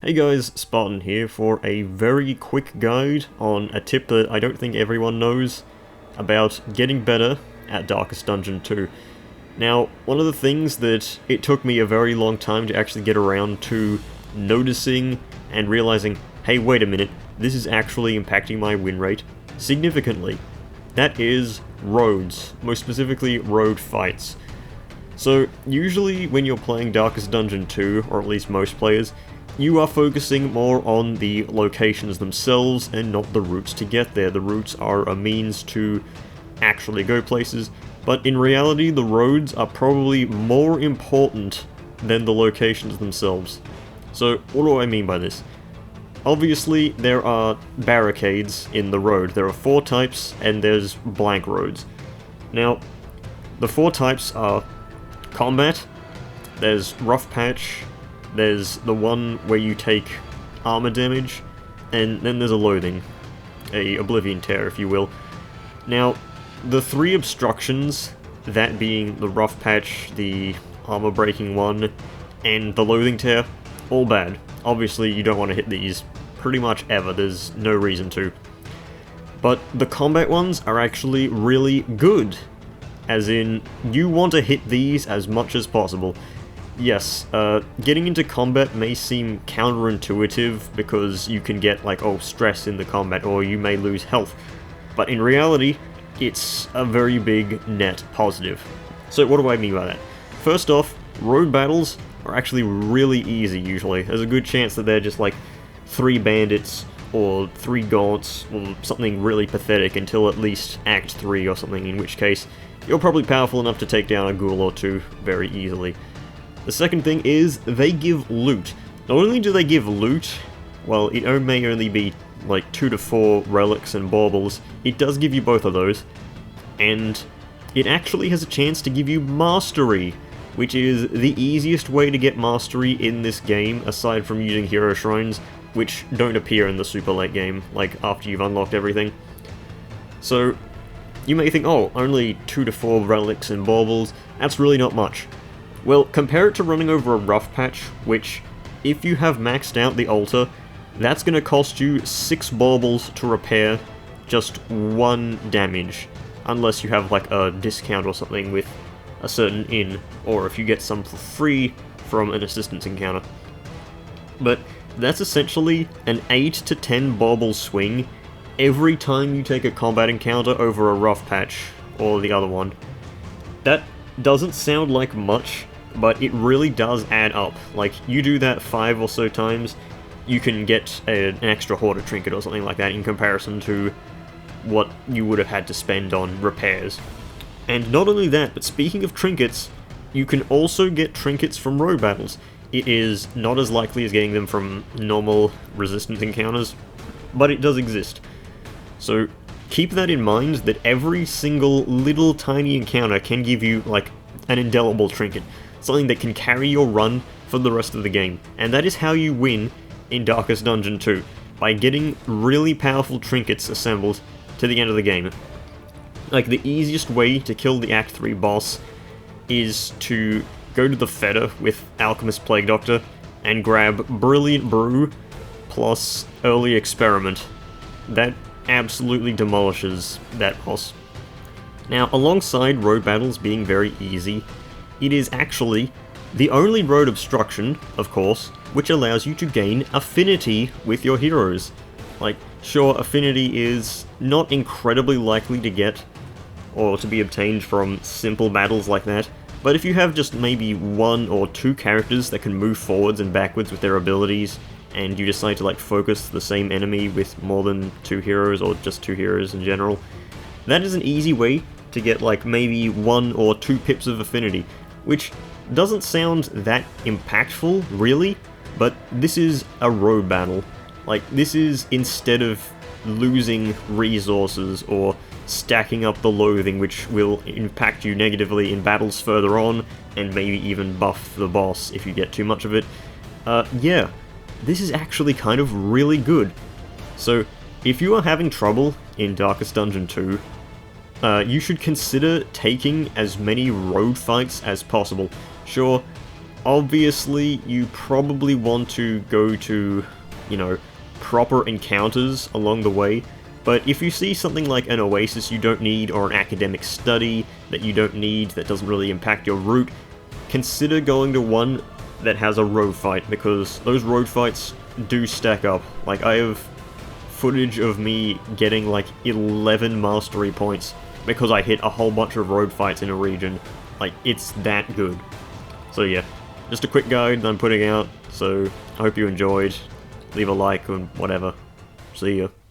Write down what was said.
Hey guys, Spartan here for a very quick guide on a tip that I don't think everyone knows about getting better at Darkest Dungeon 2. Now, one of the things that it took me a very long time to actually get around to noticing and realizing, hey wait a minute, this is actually impacting my win rate significantly. That is roads, most specifically road fights. So, usually when you're playing Darkest Dungeon 2, or at least most players, you are focusing more on the locations themselves and not the routes to get there. The routes are a means to actually go places, but in reality the roads are probably more important than the locations themselves. So what do I mean by this? Obviously there are barricades in the road. There are 4 types and there's blank roads. Now, the 4 types are combat, there's rough patch, there's the one where you take armor damage, and then there's a loathing, a Oblivion Tear if you will. Now, the 3 obstructions, that being the rough patch, the armor breaking one, and the loathing tear, all bad. Obviously you don't want to hit these pretty much ever, there's no reason to. But the combat ones are actually really good, as in, you want to hit these as much as possible. Yes, getting into combat may seem counterintuitive because you can get, like, stress in the combat, or you may lose health. But in reality, it's a very big net positive. So what do I mean by that? First off, road battles are actually really easy usually. There's a good chance that they're just like 3 bandits, or 3 gaunts, or something really pathetic until at least Act 3 or something, in which case you're probably powerful enough to take down a ghoul or 2 very easily. The second thing is, they give loot. Not only do they give loot, well, it may only be like 2 to 4 relics and baubles, it does give you both of those, and it actually has a chance to give you mastery, which is the easiest way to get mastery in this game, aside from using hero shrines, which don't appear in the super late game, like after you've unlocked everything. So, you may think, oh, only 2 to 4 relics and baubles, that's really not much. Well, compare it to running over a rough patch, which, if you have maxed out the altar, that's going to cost you 6 baubles to repair just 1 damage, unless you have like a discount or something with a certain inn, or if you get some for free from an assistance encounter. But that's essentially an 8 to 10 bauble swing every time you take a combat encounter over a rough patch, or the other one. That doesn't sound like much, but it really does add up. Like, you do that 5 or so times, you can get an extra Hoarder Trinket or something like that in comparison to what you would have had to spend on repairs. And not only that, but speaking of trinkets, you can also get trinkets from road battles. It is not as likely as getting them from normal resistance encounters, but it does exist. So keep that in mind, that every single little tiny encounter can give you, like, an indelible trinket. Something that can carry your run for the rest of the game. And that is how you win in Darkest Dungeon 2, by getting really powerful trinkets assembled to the end of the game. Like, the easiest way to kill the Act 3 boss is to go to the Feder with Alchemist Plague Doctor and grab Brilliant Brew plus Early Experiment. That absolutely demolishes that boss. Now, alongside road battles being very easy, it is actually the only road obstruction, of course, which allows you to gain affinity with your heroes. Like, sure, affinity is not incredibly likely to get, or to be obtained from simple battles like that, but if you have just maybe 1 or 2 characters that can move forwards and backwards with their abilities, and you decide to like focus the same enemy with more than 2 heroes, or just 2 heroes in general, that is an easy way to get like maybe 1 or 2 pips of affinity, which doesn't sound that impactful, really, but this is a road battle. Like, this is instead of losing resources or stacking up the loathing, which will impact you negatively in battles further on, and maybe even buff the boss if you get too much of it. Yeah, this is actually kind of really good. So, if you are having trouble in Darkest Dungeon 2, you should consider taking as many road fights as possible. Sure, Obviously, you probably want to go to, you know, proper encounters along the way, but if you see something like an oasis you don't need, or an academic study that you don't need, that doesn't really impact your route, consider going to one that has a road fight, because those road fights do stack up. Like, I have footage of me getting like 11 mastery points because I hit a whole bunch of road fights in a region. Like, it's that good. So yeah, just a quick guide that I'm putting out, so I hope you enjoyed. Leave a like and whatever. See ya.